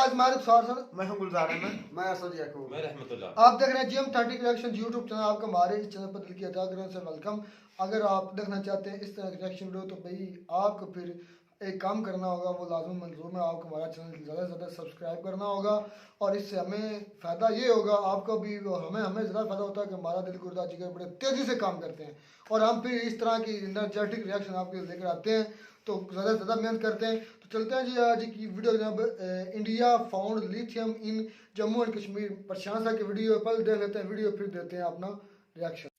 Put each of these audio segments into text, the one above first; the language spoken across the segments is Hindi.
आज हमारे साथ मैं हूं गुलजार अहमद, मैं असद याकूब, मैं रहमतुल्लाह। आप देख रहे हैं जीएम 30 रिएक्शन यूट्यूब चैनल। आपका हमारे इस चैनल पर दिल की अदा से वेलकम। अगर आप देखना चाहते हैं इस तरह की रिएक्शन वीडियो, तो भाई आपको फिर एक काम करना होगा, वो लाजमी मंजूर में आपको हमारा चैनल ज़्यादा से ज़्यादा सब्सक्राइब करना होगा। और इससे हमें फ़ायदा ये होगा, आपको भी और हमें ज़्यादा फ़ायदा होता है कि हमारा दिल गुर्दा जिगर बड़े तेज़ी से काम करते हैं और हम फिर इस तरह की एनर्जेटिक रिएक्शन आपके लेकर आते हैं, तो ज़्यादा से ज़्यादा मेहनत करते हैं। तो चलते हैं जी आज की वीडियो जनाब। India found lithium in Jammu and Kashmir, प्रशंसा की वीडियो पहले देख लेते हैं वीडियो, फिर देते हैं अपना रिएक्शन।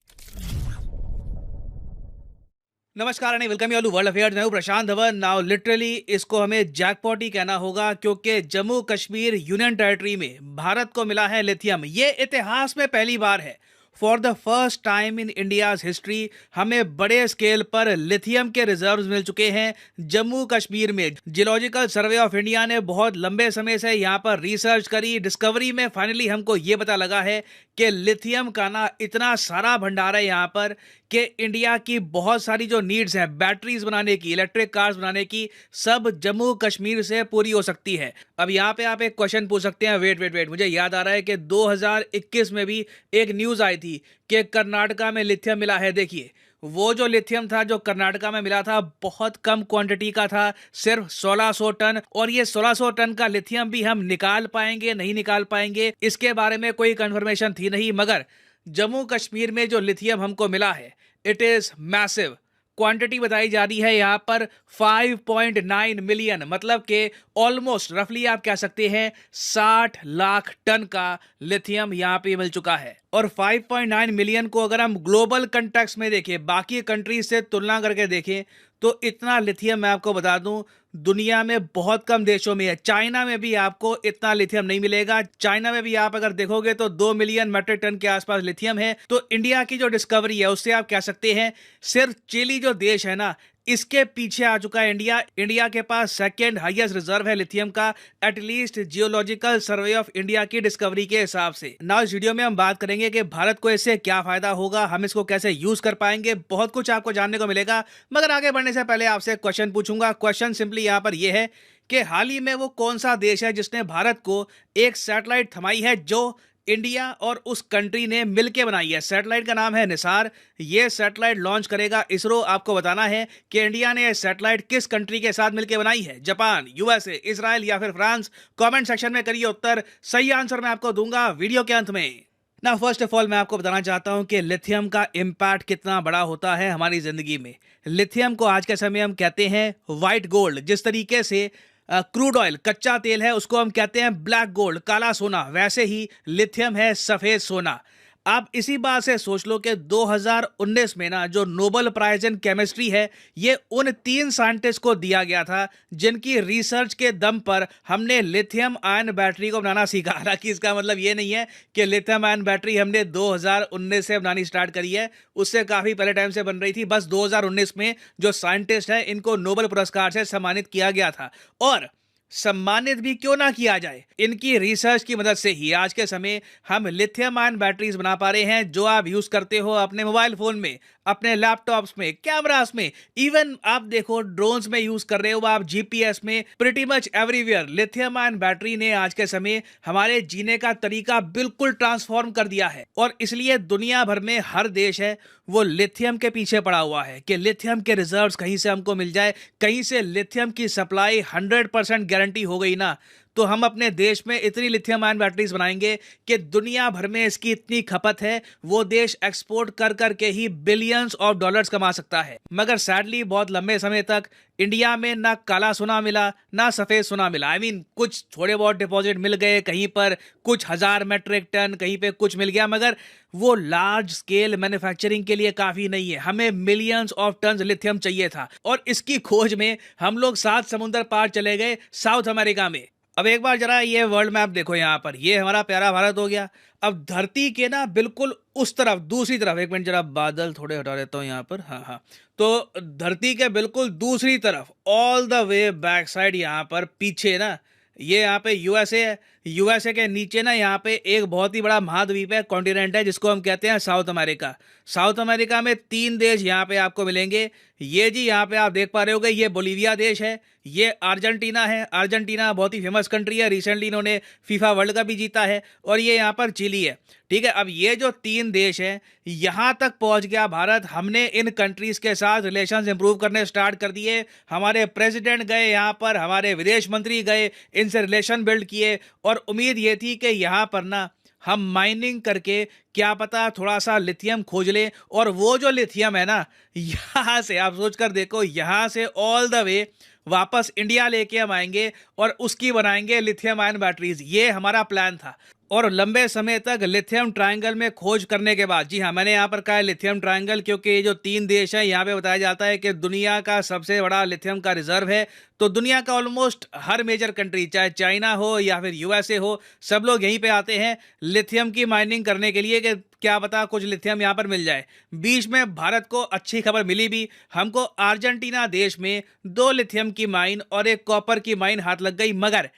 नमस्कार and welcome you all to world affairs. मैं हूं प्रशांत धवन। नाउ लिटरली इसको हमें जैकपॉट ही कहना होगा, क्योंकि जम्मू कश्मीर यूनियन टेरिटरी में भारत को मिला है लिथियम। ये इतिहास में पहली बार है। For the first time in India's history हमें बड़े स्केल पर लिथियम के रिजर्व्स मिल चुके हैं जम्मू कश्मीर में। जियोलॉजिकल सर्वे ऑफ इंडिया ने बहुत लंबे समय से यहाँ पर रिसर्च करी। डिस्कवरी में फाइनली हमको ये पता लगा है कि लिथियम का ना इतना सारा भंडार है यहाँ पर कि इंडिया की बहुत सारी जो नीड्स हैं बैटरीज बनाने की, इलेक्ट्रिक कार्स बनाने की, सब जम्मू कश्मीर से पूरी हो सकती है। अब यहाँ पे आप एक क्वेश्चन पूछ सकते हैं, वेट, मुझे याद आ रहा है कि 2021 में भी एक न्यूज़ आई थी कि कर्नाटका में लिथियम मिला है। देखिए, वो जो लिथियम था जो कर्नाटका में मिला था बहुत कम क्वांटिटी का था, सिर्फ 1600 टन। और ये 1600 टन का लिथियम भी हम निकाल पाएंगे नहीं निकाल पाएंगे इसके बारे में कोई कंफर्मेशन थी नहीं, मगर जम्मू कश्मीर में जो लिथियम हमको मिला है इट इज मैसिव। क्वांटिटी बताई जा रही है यहाँ पर 5.9 मिलियन, मतलब कि ऑलमोस्ट रफली आप कह सकते हैं 60 लाख टन का लिथियम यहाँ पे मिल चुका है। और 5.9 मिलियन को अगर हम ग्लोबल कंटेक्स्ट में देखें, बाकी कंट्रीज से तुलना करके देखें, तो इतना लिथियम मैं आपको बता दूं दुनिया में बहुत कम देशों में है। चाइना में भी आपको इतना लिथियम नहीं मिलेगा। चाइना में भी आप अगर देखोगे तो 2 मिलियन मेट्रिक टन के आसपास लिथियम है। तो इंडिया की जो डिस्कवरी है उससे आप कह सकते हैं सिर्फ चिली जो देश है ना, इसके पीछे आ चुका है इंडिया। इंडिया के पास सेकेंड हाईएस्ट रिजर्व है लिथियम का, at least geological survey of India की डिस्कवरी के हिसाब से। नाउ इस वीडियो में हम बात करेंगे कि भारत को इससे क्या फायदा होगा, हम इसको कैसे यूज कर पाएंगे, बहुत कुछ आपको जानने को मिलेगा। मगर आगे बढ़ने से पहले आपसे एक क्वेश्चन पूछूंगा। क्वेश्चन सिंपली यहाँ पर यह है कि हाल ही में वो कौन सा देश है जिसने भारत को एक सैटेलाइट थमाई है जो इंडिया और उस कंट्री ने मिलकर बनाई है। सैटेलाइट का नाम है निसार। ये सैटेलाइट लॉन्च करेगा इसरो। आपको बताना है कि इंडिया ने सैटेलाइट किस कंट्री के साथ मिलकर बनाई है, जापान, यूएसए, इजराइल या फिर फ्रांस। कमेंट सेक्शन में करिए उत्तर। सही आंसर मैं आपको दूंगा वीडियो के अंत में। ना फर्स्ट ऑफ ऑल मैं आपको बताना चाहता हूं कि लिथियम का इम्पैक्ट कितना बड़ा होता है हमारी जिंदगी में। लिथियम को आज के समय हम कहते हैं व्हाइट गोल्ड। जिस तरीके से क्रूड ऑयल कच्चा तेल है उसको हम कहते हैं ब्लैक गोल्ड, काला सोना, वैसे ही लिथियम है सफेद सोना। आप इसी बात से सोच लो कि 2019 में ना जो नोबेल प्राइज इन केमिस्ट्री है ये उन 3 साइंटिस्ट को दिया गया था जिनकी रिसर्च के दम पर हमने लिथियम आयन बैटरी को बनाना सीखा। हालांकि इसका मतलब ये नहीं है कि लिथियम आयन बैटरी हमने 2019 से बनानी स्टार्ट करी है, उससे काफ़ी पहले टाइम से बन रही थी। बस 2019 में जो साइंटिस्ट हैं इनको नोबेल पुरस्कार से सम्मानित किया गया था। और सम्मानित भी क्यों ना किया जाए, इनकी रिसर्च की मदद से ही आज के समय हम लिथियम आयन बैटरीज बना पा रहे हैं जो आप यूज करते हो अपने मोबाइल फोन में, अपने लैपटॉप्स में, कैमरास में, इवन आप देखो ड्रोन्स में यूज कर रहे हो आप, जीपीएस में, pretty much everywhere. Lithium ion battery ने आज के समय हमारे जीने का तरीका बिल्कुल ट्रांसफॉर्म कर दिया है। और इसलिए दुनिया भर में हर देश है वो लिथियम के पीछे पड़ा हुआ है कि लिथियम के रिजर्व्स कहीं से हमको मिल जाए। कहीं से लिथियम की सप्लाई 100% गारंटी हो गई ना, तो हम अपने देश में इतनी लिथियम आयन बैटरीज बनाएंगे कि दुनिया भर में इसकी इतनी खपत है, वो देश एक्सपोर्ट कर करके ही बिलियंस ऑफ डॉलर्स कमा सकता है। मगर सैडली बहुत लंबे समय तक इंडिया में ना काला सोना मिला ना सफेद सोना मिला। आई मीन कुछ थोड़े बहुत डिपॉजिट मिल गए, कहीं पर कुछ 1000 मेट्रिक टन, कहीं पे कुछ मिल गया, मगर वो लार्ज स्केल मैन्युफैक्चरिंग के लिए काफी नहीं है। हमें मिलियंस ऑफ टन लिथियम चाहिए था और इसकी खोज में हम लोग 7 समुंदर पार चले गए साउथ अमेरिका में। अब एक बार जरा ये वर्ल्ड मैप देखो, यहाँ पर ये हमारा प्यारा भारत हो गया। अब धरती के ना बिल्कुल उस तरफ, दूसरी तरफ, एक मिनट जरा बादल थोड़े हटा देता हूँ यहाँ पर, हाँ, तो धरती के बिल्कुल दूसरी तरफ all the way back side यहाँ पर पीछे ना, ये यहाँ पे यूएसए है। यूएसए के नीचे ना यहाँ पे एक बहुत ही बड़ा महाद्वीप है, कॉन्टिनेंट है, जिसको हम कहते हैं साउथ अमेरिका। साउथ अमेरिका में 3 देश यहाँ पे आपको मिलेंगे। ये जी यहाँ पे आप देख पा रहे होगे, ये बोलीविया देश है, ये अर्जेंटीना है। अर्जेंटीना बहुत ही फेमस कंट्री है, रिसेंटली इन्होंने फीफा वर्ल्ड कप भी जीता है। और ये यहाँ पर चिली है। ठीक है, अब ये जो 3 देश हैं, यहाँ तक पहुँच गया भारत। हमने इन कंट्रीज़ के साथ रिलेशंस इंप्रूव करने स्टार्ट कर दिए। हमारे प्रेसिडेंट गए यहाँ पर, हमारे विदेश मंत्री गए, इनसे रिलेशन बिल्ड किए। और उम्मीद ये थी कि यहाँ पर ना हम माइनिंग करके क्या पता थोड़ा सा लिथियम खोज लें। और वो जो लिथियम है ना, यहाँ से आप सोच कर देखो, यहाँ से ऑल द वे वापस इंडिया लेके हम आएंगे और उसकी बनाएंगे लिथियम आयन बैटरीज। ये हमारा प्लान था। और लंबे समय तक लिथियम ट्रायंगल में खोज करने के बाद, जी हाँ, मैंने यहाँ पर कहा है लिथियम ट्रायंगल, क्योंकि ये जो 3 देश हैं, यहाँ पे बताया जाता है कि दुनिया का सबसे बड़ा लिथियम का रिजर्व है। तो दुनिया का ऑलमोस्ट हर मेजर कंट्री, चाहे चाइना हो या फिर यूएसए हो, सब लोग यहीं पे आते हैं लिथियम की माइनिंग करने के लिए कि क्या पता कुछ लिथियम यहाँ पर मिल जाए। बीच में भारत को अच्छी खबर मिली भी, हमको अर्जेंटीना देश में 2 लिथियम की माइन और 1 कॉपर की माइन हाथ लग गई। मगर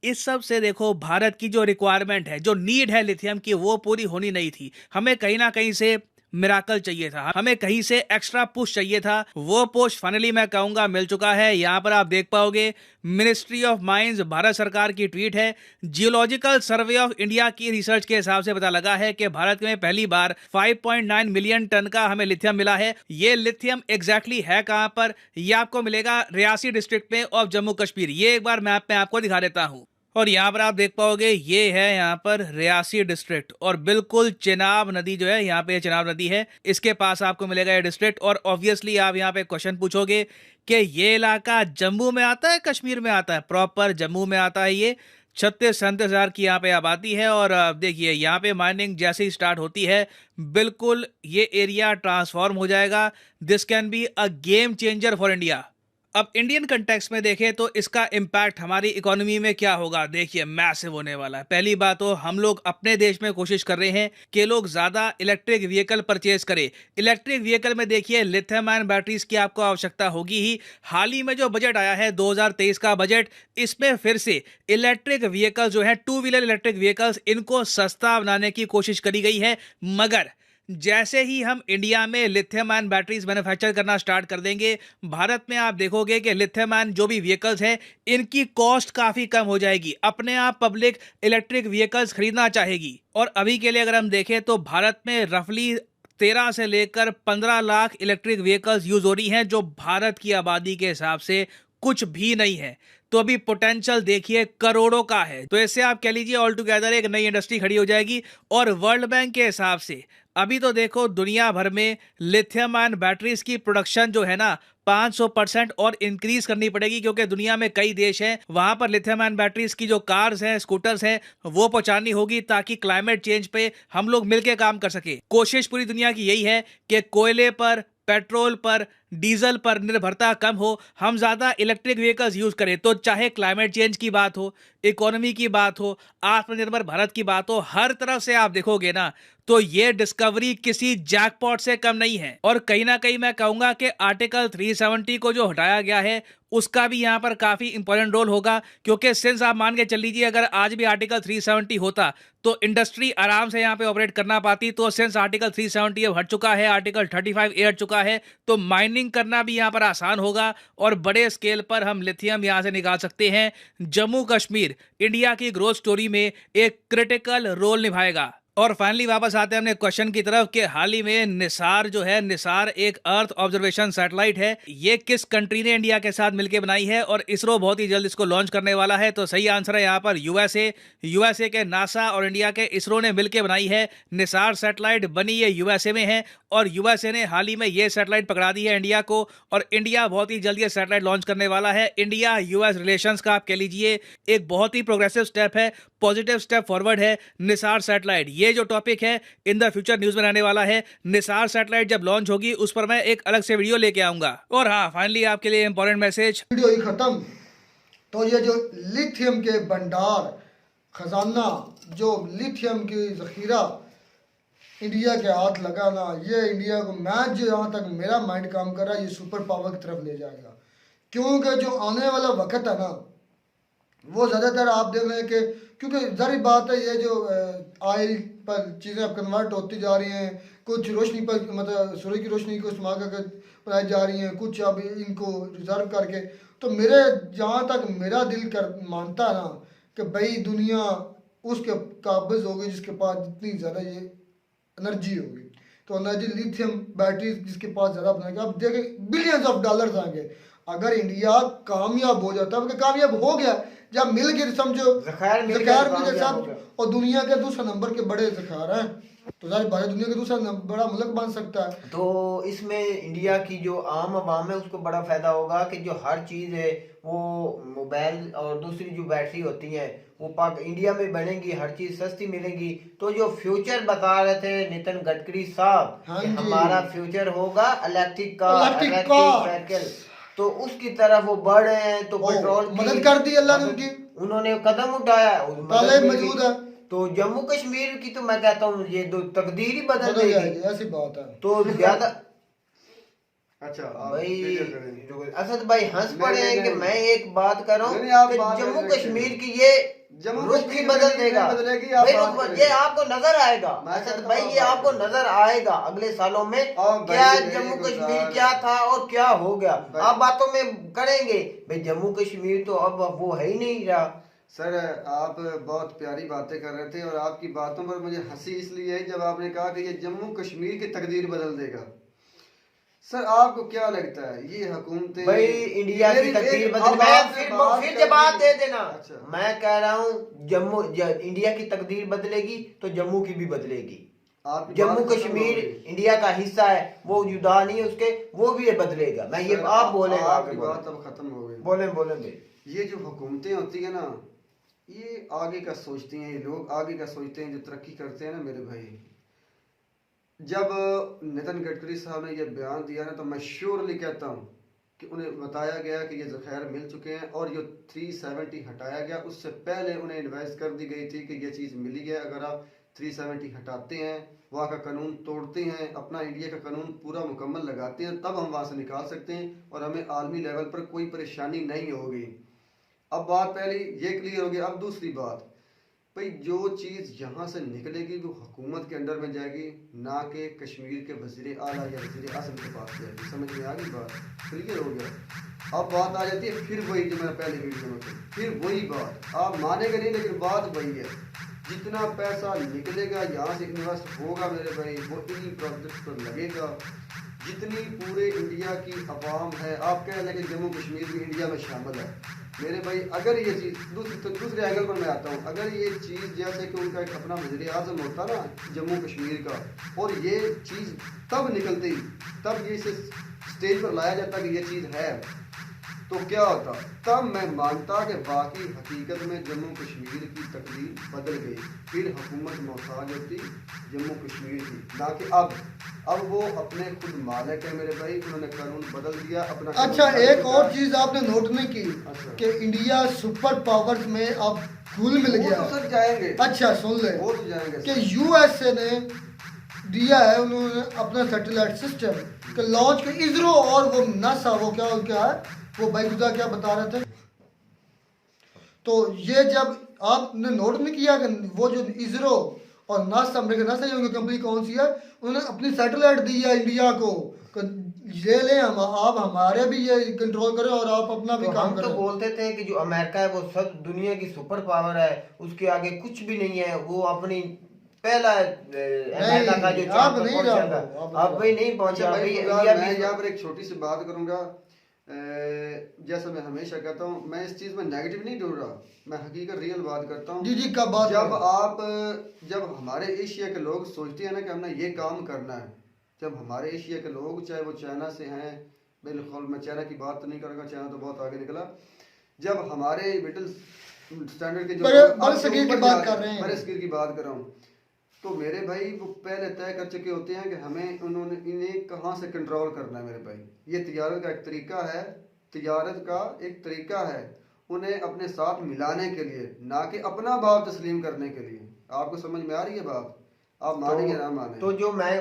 इस सब से देखो, भारत की जो रिक्वायरमेंट है, जो नीड है लिथियम की, वो पूरी होनी नहीं थी। हमें कहीं ना कहीं से मिराकल चाहिए था, हमें कहीं से एक्स्ट्रा पुश चाहिए था। वो पुश फाइनली मैं कहूंगा मिल चुका है। यहाँ पर आप देख पाओगे, मिनिस्ट्री ऑफ माइंस, भारत सरकार की ट्वीट है। जियोलॉजिकल सर्वे ऑफ इंडिया की रिसर्च के हिसाब से पता लगा है कि भारत में पहली बार 5.9 मिलियन टन का हमें लिथियम मिला है। ये लिथियम एग्जैक्टली है कहां पर, ये आपको मिलेगा रियासी डिस्ट्रिक्ट में ऑफ जम्मू कश्मीर। ये एक बार मैप में आपको दिखा देता हूं। और यहाँ पर आप देख पाओगे, ये है यहाँ पर रियासी डिस्ट्रिक्ट, और बिल्कुल चिनाब नदी जो है, यहाँ पे चिनाब नदी है, इसके पास आपको मिलेगा ये डिस्ट्रिक्ट। और ऑब्वियसली आप यहाँ पे क्वेश्चन पूछोगे कि ये इलाका जम्मू में आता है कश्मीर में आता है? प्रॉपर जम्मू में आता है। ये 36-37 हज़ार की यहाँ पे आबादी है। और देखिए, यहाँ पे माइनिंग जैसे ही स्टार्ट होती है, बिल्कुल ये एरिया ट्रांसफॉर्म हो जाएगा। This can be a game changer for India. अब इंडियन कंटेक्स्ट में देखें तो इसका इम्पैक्ट हमारी इकोनॉमी में क्या होगा, देखिए मैसिव होने वाला है। पहली बात तो हम लोग अपने देश में कोशिश कर रहे हैं कि लोग ज्यादा इलेक्ट्रिक व्हीकल परचेज करें। इलेक्ट्रिक व्हीकल में देखिए लिथियम आयन बैटरीज की आपको आवश्यकता होगी ही। हाल ही में जो बजट आया है 2023 का बजट, इसमें फिर से इलेक्ट्रिक व्हीकल जो है, 2 व्हीलर इलेक्ट्रिक व्हीकल्स, इनको सस्ता बनाने की कोशिश करी गई है। मगर जैसे ही हम इंडिया में लिथियम आयन बैटरीज मैन्युफैक्चर करना स्टार्ट कर देंगे, भारत में आप देखोगे कि लिथियम आयन जो भी व्हीकल्स हैं, इनकी कॉस्ट काफ़ी कम हो जाएगी। अपने आप पब्लिक इलेक्ट्रिक व्हीकल्स खरीदना चाहेगी। और अभी के लिए अगर हम देखें तो भारत में रफली 13 से लेकर 15 लाख इलेक्ट्रिक व्हीकल्स यूज हो रही हैं, जो भारत की आबादी के हिसाब से कुछ भी नहीं है। तो अभी पोटेंशियल देखिए करोड़ों का है। तो इससे आप कह लीजिए ऑल टुगेदर एक नई इंडस्ट्री खड़ी हो जाएगी। और वर्ल्ड बैंक के हिसाब से अभी तो देखो, दुनिया भर में लिथियम आयन बैटरीज की प्रोडक्शन जो है ना, 500% और इंक्रीज करनी पड़ेगी, क्योंकि दुनिया में कई देश हैं, वहां पर लिथियम आयन बैटरीज की जो कार्स हैं, स्कूटर्स हैं, वो पहुंचानी होगी, ताकि क्लाइमेट चेंज पे हम लोग मिलकर काम कर सके। कोशिश पूरी दुनिया की यही है कि कोयले पर, पेट्रोल पर, डीजल पर निर्भरता कम हो, हम ज्यादा इलेक्ट्रिक व्हीकल्स यूज करें। तो चाहे क्लाइमेट चेंज की बात हो, इकोनॉमी की बात हो, आत्मनिर्भर भारत की बात हो, हर तरफ से आप देखोगे ना, तो ये डिस्कवरी किसी जैकपॉट से कम नहीं है। और कहीं ना कहीं मैं कहूंगा कि आर्टिकल 370 को जो हटाया गया है, उसका भी यहाँ पर काफी इंपॉर्टेंट रोल होगा। क्योंकि सिंस आप मान के चल लीजिए, अगर आज भी आर्टिकल 370 होता तो इंडस्ट्री आराम से यहाँ पे ऑपरेट करना पाती। तो सिंस आर्टिकल 370 अब हट चुका है, आर्टिकल 35A हट चुका है, तो माइनिंग करना भी यहाँ पर आसान होगा और बड़े स्केल पर हम लिथियम यहाँ से निकाल सकते हैं। जम्मू कश्मीर इंडिया की ग्रोथ स्टोरी में एक क्रिटिकल रोल निभाएगा। और फाइनली वापस आते हैं अपने क्वेश्चन की तरफ कि हाल ही में निसार जो है, निसार एक अर्थ ऑब्जर्वेशन सैटेलाइट है, ये किस कंट्री ने इंडिया के साथ मिलकर बनाई है? और इसरो बहुत ही जल्द इसको लॉन्च करने वाला है। तो सही आंसर है यहाँ पर यूएसए के नासा और इंडिया के इसरो ने मिलकर बनाई है निसार सैटेलाइट। बनी ये यूएसए में है और यूएसए ने हाल ही में ये सैटेलाइट पकड़ा दी है इंडिया को, और इंडिया बहुत ही जल्द ये सैटेलाइट लॉन्च करने वाला है। इंडिया यूएस रिलेशंस का आप कह लीजिए एक बहुत ही प्रोग्रेसिव स्टेप है, पॉजिटिव स्टेप फॉरवर्ड है निसार सैटेलाइट। ये जो टॉपिक है इन द फ्यूचर न्यूज में रहने वाला है। निसार सैटेलाइट जब लॉन्च होगी, उस पर मैं एक अलग से वीडियो लेके आऊंगा। और हाँ, फाइनली आपके लिए इंपॉर्टेंट मैसेज, वीडियो ही खत्म। तो ये जो लिथियम के भंडार, खजाना, जो लिथियम की जखीरा इंडिया के हाथ लगा ना, ये इंडिया को, मैं जो यहाँ तक मेरा माइंड काम कर रहा है, ये सुपर पावर की तरफ ले जाएगा। क्योंकि जो आने वाला वक्त है ना, वो ज़्यादातर आप देख रहे हैं कि क्योंकि ज़ाहिर बात है ये जो ऑयल पर चीज़ें अब कन्वर्ट होती जा रही हैं, कुछ रोशनी पर मतलब सूर्य की रोशनी को इस्तेमाल करके बनाई जा रही हैं, कुछ अब इनको रिजर्व करके। तो मेरे जहाँ तक मेरा दिल कर मानता है ना कि भाई दुनिया उसके काबिज होगी जिसके पास जितनी ज़्यादा ये एनर्जी होगी। तो एनर्जी लिथियम बैटरी जिसके पास ज़्यादा बनाएगा, अब देखें बिलियंस ऑफ डॉलर्स आएंगे अगर इंडिया कामयाब हो जाता है। क्योंकि कामयाब हो गया जब मिल गए, समझो ज़खायर मिल गए, ज़खायर मिल गए कामयाब हो सब, गया। और दुनिया के दूसरे नंबर के बड़े ज़खायर हैं, तो जाहिर बात है दुनिया के दूसरा बड़ा मुल्क बन सकता है। तो इसमें इंडिया की जो आम आवाम है उसको बड़ा फायदा होगा कि जो हर चीज़ है वो मोबाइल और दूसरी जो बैटरी होती है वो पाक इंडिया में बनेगी, हर चीज़ सस्ती मिलेगी। तो जो फ्यूचर बता रहे थे नितिन गडकरी साहब हाँ कि जी। हमारा फ्यूचर होगा electric car, electric electric car. Cycle, तो उसकी तरफ वो बढ़ रहे हैं। तो ओ, पेट्रोल की मदद कर दी अल्लाह ने उनकी, उन्होंने कदम उठाया, मदद पहले मिल गई। मौजूद है, तो जम्मू कश्मीर की तो मैं कहता हूँ ये दो तकदीर ही बदल बदल देगी। जाएगी, ऐसी बात है। तो ज्यादा अच्छा आप भाई clear करें। असद भाई हंस पड़े हैं कि नहीं। मैं एक बात कर रहा हूँ नहीं, आप कि बात जम्मू करें। कश्मीर की ये जम्मू रुख कश्मीर ही बदल नहीं देगा। बदलेगी, आप भाई बात रुख करें। ये आपको नजर आएगा मैं असद कहता भाई, हूँ ये बात आपको करें। नजर आएगा अगले सालों में भाई क्या मेरी जम्मू कश्मीर गुजारिश- क्या था और क्या हो गया। भाई- आप बातों में करेंगे भाई जम्मू कश्मीर तो अब वो है ही नहीं रहा। सर आप बहुत प्यारी बातें कर रहे थे और आपकी बातों पर मुझे हंसी इसलिए है जब आपने कहा कि ये जम्मू कश्मीर की तकदीर बदल देगा। सर आपको क्या लगता है ये हुकूमतें भाई इंडिया की मेरी- तकदीर एक- बदल, अब मैं आपसे बात फिर करनी- जवाब दे देना। अच्छा। मैं कह रहा हूँ इंडिया की तकदीर बदलेगी तो जम्मू की भी बदलेगी। आपकी जम्मू बात खत्म हो कश्मीर गई। इंडिया का हिस्सा है, वो जुदा नहीं है उसके, वो भी ये बदलेगा। मैं ये सर, आप बोलेगा आपकी आगे बात अब खत्म हो गई। बोले बोले भाई। ये जो हुकूमतें होती है ना ये आगे का सोचती हैं, ये लोग आगे का सोचते हैं जो तरक्की करते हैं ना मेरे भाई। जब नितिन गडकरी साहब ने ये बयान दिया ना तो मैं श्योरली कहता हूँ कि उन्हें बताया गया कि ये ज़खायर मिल चुके हैं और जो 370 हटाया गया उससे पहले उन्हें एडवाइस कर दी गई थी कि ये चीज़ मिली है। अगर आप 370 हटाते हैं, वहाँ का कानून तोड़ते हैं, अपना इंडिया का कानून पूरा मुकम्मल लगाते हैं, तब हम वहाँ से निकाल सकते हैं और हमें आलमी लेवल पर कोई परेशानी नहीं होगी। अब बात पहली ये क्लियर हो गई। अब दूसरी बात भाई जो चीज़ यहाँ से निकलेगी वो हुकूमत के अंडर में जाएगी, ना कि कश्मीर के वज़ीर आला या वज़ीर आज़म के पास जाएगी। समझ में आ गई बात? क्लियर हो गया। अब बात आ जाती है फिर वही जो मैंने पहले वीडियो में कही, फिर वही बात आप मानेंगे नहीं लेकिन बात वही है। जितना पैसा निकलेगा यहाँ से इन्वेस्ट होगा मेरे भाई वो इन्हीं प्रोजेक्ट पर लगेगा। जितनी पूरे इंडिया की अवाम है, आप कह लें कि जम्मू कश्मीर भी इंडिया में शामिल है मेरे भाई। अगर ये चीज़ दूसरे एंगल पर मैं आता हूँ, अगर ये चीज़ जैसे कि उनका एक अपना वज़ीर आज़म होता ना जम्मू कश्मीर का, और ये चीज़ तब निकलती, तब ये इसे स्टेज पर लाया जाता कि ये चीज़ है, तो क्या होता? तब मैं मानता कि बाकी हकीकत में जम्मू कश्मीर की तकदीर बदल गई, फिर हुकूमत मोहताज होती जम्मू कश्मीर की, ना कि अब वो अपने खुद मालिक है मेरे भाई। उन्होंने कानून बदल दिया अपना। अच्छा एक और चीज आपने नोट नहीं की अच्छा। कि इंडिया सुपर पावर्स में अब घुल मिल वो गया तो है। सर जाएंगे, अच्छा सुन ले वो तो जाएंगे कि सर। यूएसए ने दिया है उन्होंने अपना सैटेलाइट सिस्टम के लॉन्च के इसरो और वो नासा वो क्या है वो भाई खुदा क्या बता रहे थे। तो ये जब आपने नोट नहीं किया कि वो जो इसरो और नासा अमेरिका नासा जो कंपनी कौन सी है, उन्होंने अपनी सैटेलाइट दी है इंडिया को कि ये ले हम आप हमारे भी ये कंट्रोल करें और आप अपना भी तो काम हम तो करें। बोलते थे कि जो अमेरिका है वो सब दुनिया की सुपर पावर है, उसके आगे कुछ भी नहीं है, वो अपनी पहला अमेरिका का जो अब चांद पर नहीं पहुंचा रहा था, वो, अब अब भाई नहीं पहुंचा। अच्छा भाई भाई इंडिया मैं भी यहाँ पर एक छोटी सी बात करूंगा। जैसा मैं हमेशा कहता हूँ, मैं इस चीज़ में नेगेटिव नहीं ढूंढ रहा, मैं हकीकत रियल बात करता हूँ। जी जी कब बात जब हमारे एशिया के लोग सोचते हैं ना कि हमने ये काम करना है, जब हमारे एशिया के लोग चाहे वो चाइना से हैं, बिल्कुल मैं चाइना की बात तो नहीं करूँगा, चाइना तो बहुत आगे निकला, जब हमारे मिडिल स्टैंडर्ड के जो बड़े सगीर की बात कर रहे हैं, बड़े सगीर की बात कर रहा हूँ, तो मेरे भाई वो पहले तय कर चुके होते हैं कि हमें इन्हें कहाँ से कंट्रोल करना है मेरे भाई। ये तिजारत का एक तरीका है, तिजारत का एक तरीका है उन्हें अपने साथ मिलाने के लिए, ना कि अपना भाव तस्लीम करने के लिए। आपको समझ में आ रही है बात? आप मानेंगे ना माने? तो जो मैं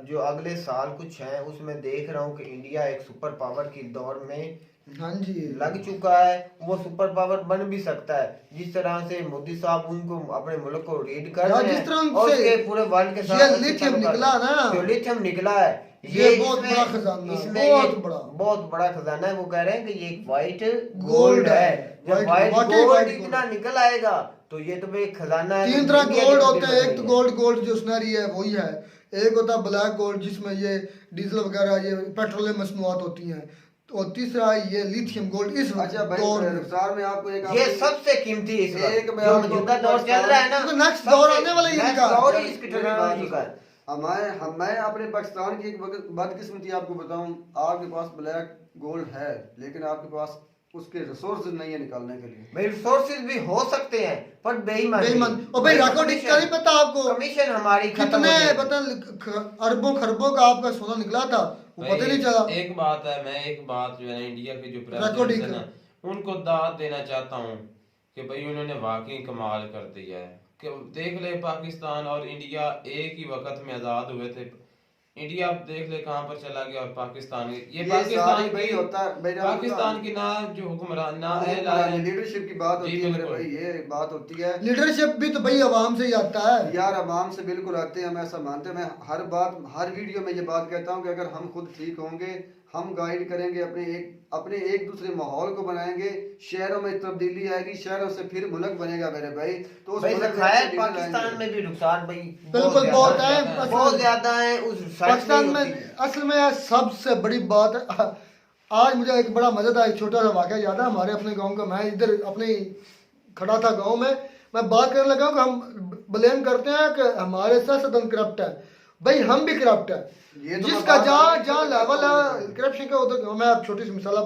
जो अगले साल कुछ है उसमें देख रहा हूँ कि इंडिया एक सुपर पावर की दौर में हाँ जी लग चुका है, वो सुपर पावर बन भी सकता है। जिस तरह से मोदी साहब उनको अपने मुल्क को रीड कर यार, रहे जिस हैं तरह और से उसके पूरे वर्ल्ड के ये साथ अच्छे लिथियम ताल्लुकात निकला हैं। ना, जो लिथियम निकला है ये बहुत इसमें- बड़ा खजाना है, इसमें बहुत ये बड़ा। बहुत बड़ा खजाना है। वो कह रहे हैं कि ये एक व्हाइट गोल्ड गोल्ड है। है। जब वाइट- व्हाइट वाकई गोल्ड वाइट इतना निकल आएगा तो ये तो भाई खजाना है। तीन तो तरह इंडिया गोल्ड की होते हैं, तकदीर एक तो बदल गोल्ड गोल्ड जो सुनहरी है वही है, एक होता है ब्लैक गोल्ड जिसमें ये डीजल वगैरह ये पेट्रोलियम मसनूआत होती हैं, और तीसरा ये लिथियम गोल्ड इस अच्छा भाई दौर में। रुखसार में आपको एक गई। ये सबसे कीमती इस वक्त एक मैं जो आपको मौजूदा दौर चल रहा है ना, तो next दौर आने वाला ही next इनका। दौर ही इसकी टेक्नोलॉजी का है। मैं अपने पाकिस्तान की एक बदकिस्मती आपको बताऊं, आपके पास ब्लैक गोल्ड है लेकिन आपके पास उसके रिसोर्सेज नहीं है निकालने के लिए। भाई रिसोर्सेज भी हो सकते हैं पर बेईमान बेईमान। और भाई रिकॉर्डिंग का नहीं पता आपको कमीशन हमारी खत्म कितने हो जाएगी। पता अरबों खरबों का आपका सोना निकला था, वो पता ही नहीं चला। एक बात है, मैं एक बात जो है ना इंडिया के जो रिकॉर्डिंग प्रेसिडेंट है ना उनको दाद देना चाहता हूँ कि भाई उन्होंने वाकई कमाल कर दिया है। कि देख ले पाकिस्तान और इंडिया एक ही वक्त में आजाद हुए थे। इंडिया आप देख ले कहाँ पर चला गया, और पाकिस्तान ये पाकिस्तान सारी भाई की होता है भाई, पाकिस्तान की ना जो हुक्मरान ना है लीडरशिप की बात होती जी, है मेरे बिल्कुल। भाई, ये बात होती है। लीडरशिप भी तो भाई आवाम से ही आता है यार अवाम से बिल्कुल आते हैं, हम ऐसा मानते हैं। मैं हर वीडियो में ये बात कहता हूँ कि अगर हम खुद ठीक होंगे, हम गाइड करेंगे, अपने एक दूसरे माहौल को बनाएंगे, शहरों में तब्दीली आएगी, शहरों से फिर मुल्क बनेगा मेरे भाई। तो उस भाई मुल्क में खैर अच्छे पाकिस्तान leader में भी नुकसान भाई बिल्कुल बहुत है। बहुत ज्यादा है। उस साइड पाकिस्तान नहीं में होती है। असल में यार सबसे बड़ी बात है, आज मुझे एक बड़ा मजेदार एक छोटा सा वाक़या याद है हमारे अपने गांव का। मैं इधर अपने खड़ा था गांव में, मैं बात करने लगा कि हम ब्लेम करते हैं कि हमारे सियासतदान करप्ट है। भाई हम भी करप्ट है। ये तो जिसका मैं जहाँ बात जहाँ करता लेवल हूँ। है करप्शन का उधर, मैं आप छोटी सी मिसाल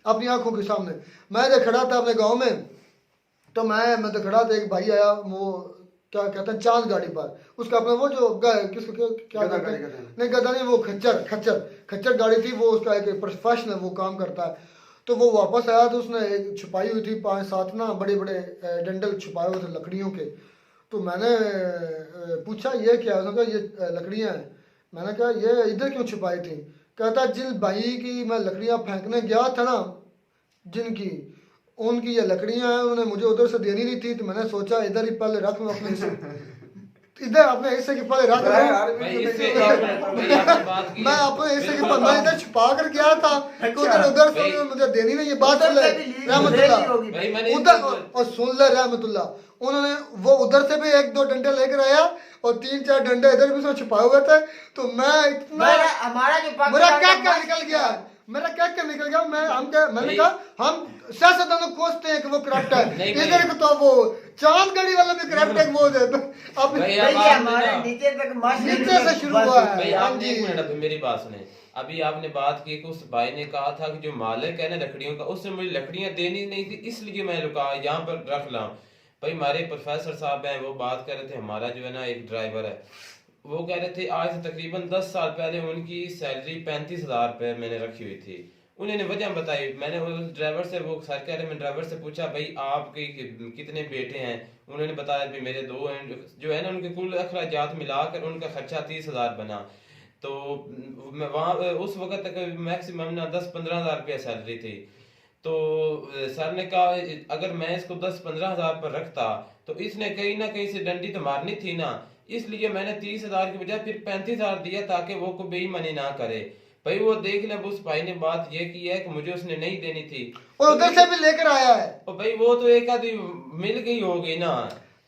अपनी आंखों के सामने, मैं इधर खड़ा था अपने गांव में, तो मैं तो खड़ा था, एक भाई आया, वो क्या कहते हैं चांद गाड़ी पर, उसका अपना वो जो किसको क्या गधा कहते गाड़ी हैं, कहते हैं। नहीं गधा नहीं, वो खच्चर गाड़ी थी, वो उसका एक प्रोफेशनल वो काम करता है। तो वो वापस आया तो उसने एक छुपाई हुई थी 5-7 ना बड़े बड़े डंडल छुपाए हुए थे लकड़ियों के। तो मैंने पूछा ये क्या है, उसने कहा ये लकड़ियाँ हैं। मैंने कहा ये इधर क्यों छुपाई थी? कहता जिन भाई की मैं लकड़ियाँ फेंकने गया था ना, जिनकी उनकी ये लकड़ियाँ हैं, उन्होंने मुझे उधर से देनी नहीं थी, तो मैंने सोचा इधर ही पहले रख लूँ अपने हिस्से इधर अपने हिस्से के पहले रख भाई, लूँ। हर भाई वीडियो इससे में भाई आपने बात की मैं अपने हिस्से के पर मैं इधर छुपा कर गया था कि उधर से उन्होंने मुझे देनी नहीं। ये बात सुन ले रहमतुल्लाह, भाई मैंने उधर और सुन ले रहमतुल्लाह, उन्होंने वो उधर से भी 1-2 डंडे लेकर आया और 3-4 डंडे इधर भी उसमें छुपाए हुए थे। तो मैं इतना हमारा जो मेरा पाकिस्तान क्या का निकल गया, मैंने निकल गया। मैंने कहा हम सियासतदानों को कोसते हैं कि वो करप्ट है, नहीं इधर को तो वो चांद गाड़ी वाला भी करप्ट है वो दे तो अब भाई, भाई अब ये आपने हमारे ना- नीचे तक नीचे से शुरू हुआ है। भाई हाँ आपने एक जी। मिनट अभी मेरी बात सुने। अभी आपने बात की कि उस भाई ने कहा था कि जो मालिक है ना लकड़ियों का, उसने मुझे लकड़ियां देनी नहीं थी, इसलिए मैं लुका यहाँ पर रख ला। भाई हमारे प्रोफेसर साहब हैं, वो बात कर रहे थे, हमारा जो है ना एक ड्राइवर है, वो कह रहे थे आज से तकरीबन 10 साल पहले उनकी सैलरी 35,000 रुपये मैंने रखी हुई थी। उन्होंने वजह बताई, मैंने उस ड्राइवर से, वो सर कह रहे, मैं ड्राइवर से पूछा भाई आपके कितने बेटे हैं? उन्होंने बताया भी मेरे 2 हैं, जो है ना उनके कुल अखराजात मिलाकर उनका खर्चा 30,000 बना। तो मैं वहाँ उस वक्त तक मैक्सिमम ना 10-15,000 रुपया सैलरी थी। तो सर ने कहा अगर मैं इसको 10-15,000 पर रखता तो इसने कहीं ना कहीं से डंडी तो मारनी थी ना, इसलिए मैंने 30,000 की बजाय फिर 35,000 दिया ताकि वो को बेईमानी ना करे। भाई वो देख ले, उस भाई ने बात ये की है कि मुझे उसने नहीं देनी थी और उधर से भी लेकर आया है। और भाई वो तो एक आधी मिल गई होगी ना।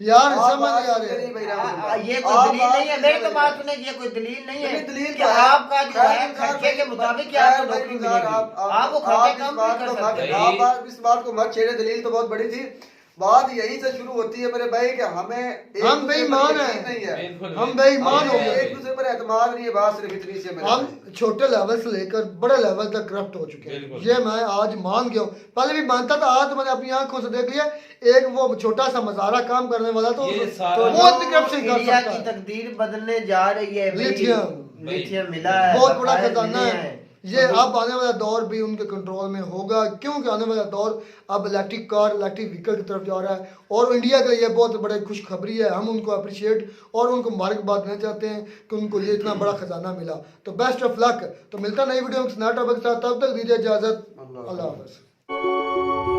यार आप समझ बात नहीं आ सुनते रहे। नहीं भाई रहमतुल्लाह। ये आप कोई दलील बात नहीं है, नहीं मेरी तो सुन बात रहे। सुने, ये कोई दलील नहीं है नहीं, दलील कि तो है। आपका जो है खैर, खर्चे के मुताबिक खैर, आपको भाई, नौकरी गुजार, मिलेगी। आपको खर्चे इस कम बात नहीं को कर मत- सकते। आप इस बात को मत छेड़े, दलील तो बहुत बड़ी थी। बात यहीं से शुरू होती है मेरे भाई कि हमें एक हम दूसरे पर बेईमान यकीन हैं। नहीं है। बिल्कुल हम बेईमान हो हमें गए। एक दूसरे पर एतमाद नहीं है, बात सिर्फ इतनी सी है मेरे हम भाई। छोटे लेवल से लेकर बड़े लेवल तक करप्ट हो चुके हैं, बिल्कुल। ये मैं आज मान गया हूँ। पहले भी मानता था, आज तो मैंने अपनी आंखों से देख लिया। एक वो छोटा सा मजारा काम करने वाला तो ये तो सारा- वो इतनी करप्शन कर इंडिया सकता की है। तकदीर बदलने जा रही है भाई। लिथियम। लिथियम मिला है, बहुत बड़ा बकायद खजाना मिले है। हैं। ये अब आने वाला दौर भी उनके कंट्रोल में होगा, क्योंकि आने वाला दौर अब इलेक्ट्रिक कार, इलेक्ट्रिक व्हीकल की तरफ जा रहा है और इंडिया के लिए बहुत बड़ी खुशखबरी है। हम उनको अप्रिशिएट और उनको मुबारकबाद देना चाहते हैं कि उनको ये इतना बड़ा खजाना मिला। तो बेस्ट ऑफ लक। तो मिलता नई वीडियो में नए टॉपिक के साथ, तब तक दीजिए इजाजत। अल्लाह हाफ़िज़।